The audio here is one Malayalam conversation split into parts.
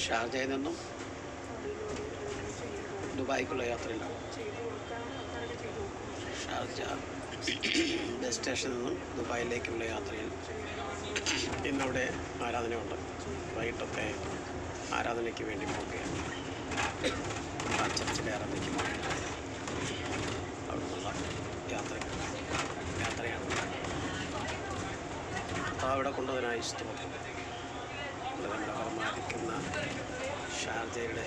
ഷാർജയിൽ നിന്നും ദുബായിക്കുള്ള യാത്രയിലാണ്. ഷാർജ ബസ് സ്റ്റേഷനിൽ നിന്നും ദുബായിലേക്കുള്ള യാത്രയിൽ ഇന്നവിടെ ആരാധനയുണ്ട്. വൈകിട്ടത്തെ ആരാധനയ്ക്ക് വേണ്ടി പോവുകയാണ്. ആ ചർച്ചിൽ ആരാധനയ്ക്ക് അവിടെ നിന്നുള്ള യാത്രയാണ്. അവിടെ കൊണ്ടതിനായി സ്തോത്രം. നമ്മുടെ മനോഹരമായിരിക്കുന്ന ഷാർജയുടെ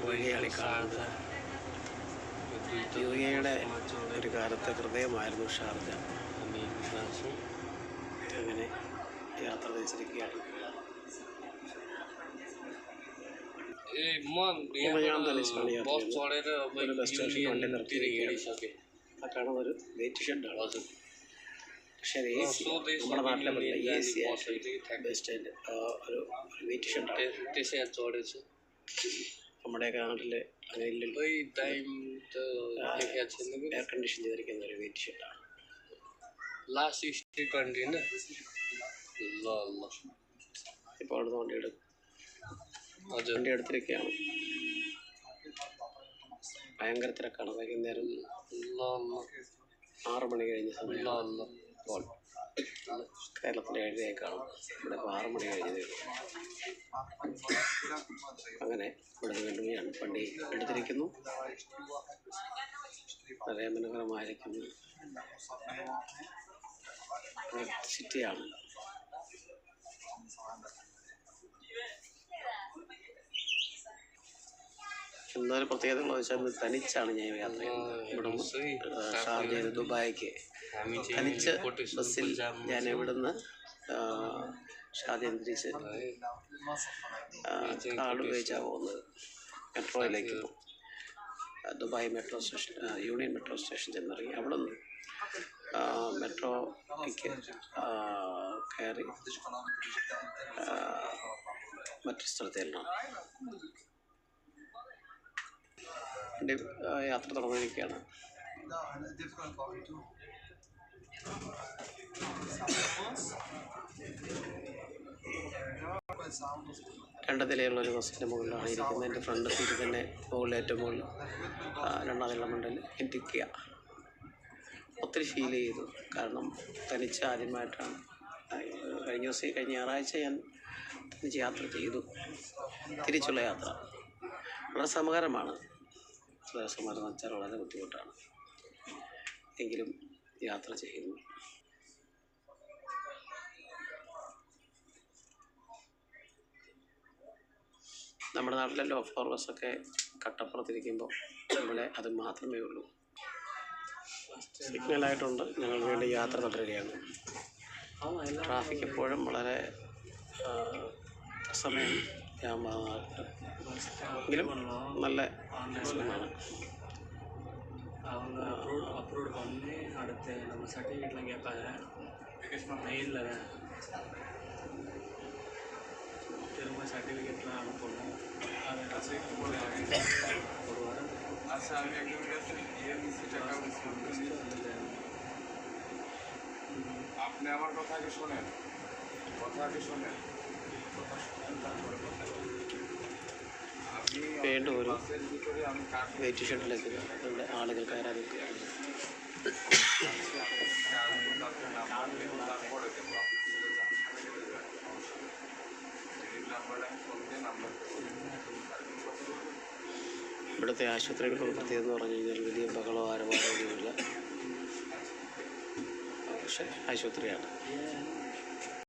വഴിയാളി കാണുന്നത്. യുഎയുടെ ഒരു കാലത്തെ ഹൃദയമായിരുന്നു ഷാർജ. അങ്ങനെ യാത്ര തിരിച്ചിരിക്കുകയാണ്. ഞാൻ തനിച്ചാണ് യാത്ര. ഒരു ബസ് സ്റ്റേഷൻ വണ്ടി നിർത്തിയിരിക്കുകയാണ്. ആ കാണുന്ന ഒരു വെയിറ്റ് ഷെഡാണ്. പക്ഷേ അത് എ സി, നമ്മുടെ നാട്ടിലെ പോലെ എ സി ബസ് സ്റ്റാൻഡ് ഒരു വെയിറ്റ് ഷെഡാണ്. നമ്മുടെയൊക്കെ നാട്ടിൽ അങ്ങനെ ഇല്ലല്ലോ. എയർ കണ്ടീഷൻ ചെയ്തിരിക്കുന്ന ഒരു വെയിറ്റ് ഷെഡാണ്. ഇപ്പോൾ അവിടുന്ന് വണ്ടി എടുത്തിരിക്കുകയാണ്. ഭയങ്കര തിരക്കാണ്. വൈകുന്നേരം 6 മണി കഴിഞ്ഞ സമയം. ഇപ്പോൾ കേരളത്തിൻ്റെ 7:30 കാണും. ഇവിടെ ഇപ്പോൾ 6 മണി കഴിഞ്ഞതേ ഉള്ളൂ. അങ്ങനെ ഇവിടെ വീണ്ടും വണ്ടി എടുത്തിരിക്കുന്നു. വളരെ മനോഹരമായിരിക്കുന്നു സിറ്റിയാണ്. എന്തൊരു പ്രത്യേകത എന്ന് വെച്ചാൽ തനിച്ചാണ് ഞാൻ യാത്ര ചെയ്യുന്നത്. ഇവിടുന്ന് ഷാർജയിൽ ദുബായിക്ക് തനിച്ച് ബസ്സിൽ ഞാൻ ഇവിടുന്ന് ഷാർജയിൽ തിരിച്ച് കാർഡ് ഉപയോഗിച്ചാണ് പോകുന്നത്. മെട്രോയിലേക്ക് പോകും. Dubai metro station, union metro station ചെന്നിറങ്ങി അവിടുന്ന് മെട്രോയ്ക്ക് കയറി മറ്റൊരു സ്ഥലത്തെല്ലാം എൻ്റെ യാത്ര തുടർന്നിരിക്കുകയാണ്. രണ്ട് നിലയുള്ളൊരു ബസ്സിൻ്റെ മുകളിലാണ് ഇരിക്കുന്നത്. എൻ്റെ ഫ്രണ്ട് സീറ്റ് തന്നെ മുകളിൽ ഏറ്റവും മുകളിൽ 2ാം നില മണ്ടയിൽ ഇരിക്കുക. ഒത്തിരി ഫീൽ ചെയ്തു. കാരണം തനിച്ച് ആദ്യമായിട്ടാണ്. കഴിഞ്ഞ ഞായറാഴ്ച ഞാൻ തനിച്ച് യാത്ര ചെയ്തു. തിരിച്ചുള്ള യാത്ര വളരെ സമകരമാണ്. സമാധാനം വെച്ചാൽ വളരെ ബുദ്ധിമുട്ടാണ്. എങ്കിലും യാത്ര ചെയ്യുന്നു. നമ്മുടെ നാട്ടിലെ ലോ ഫ്ലോർ ബസ്സൊക്കെ കട്ടപ്പുറത്തിരിക്കുമ്പോൾ ഇവിടെ അത് മാത്രമേ ഉള്ളൂ. സിഗ്നലായിട്ടുണ്ട്. ഞങ്ങൾ വീണ്ടും യാത്ര തുടരുകയാണ്. ട്രാഫിക് എപ്പോഴും വളരെ സമയം ജാമാകാറുണ്ട്. എങ്കിലും നല്ല രസമാണ്. அப்ரூவ் பண்ணி அடுத்து நம்ம சர்டிஃபிகேட்லாம் கேட்பாங்க. மெயிலில் திரும்ப சர்டிஃபிகேட்லாம் அனுப்பணும். அது ஒரு வாரம் আপনি আমার কথা কি শোনেন? വീണ്ടും ഒരു വെയിറ്റ് ഷെഡിലേക്ക് ആളുകൾ കയറാൻ നിൽക്കുകയാണ്. ഇവിടുത്തെ ആശുപത്രികൾക്ക് പ്രത്യേകത എന്ന് പറഞ്ഞു കഴിഞ്ഞാൽ വലിയ ബഹളോ ആരവാരമൊന്നുമില്ല. പക്ഷേ ആശുപത്രിയാണ്.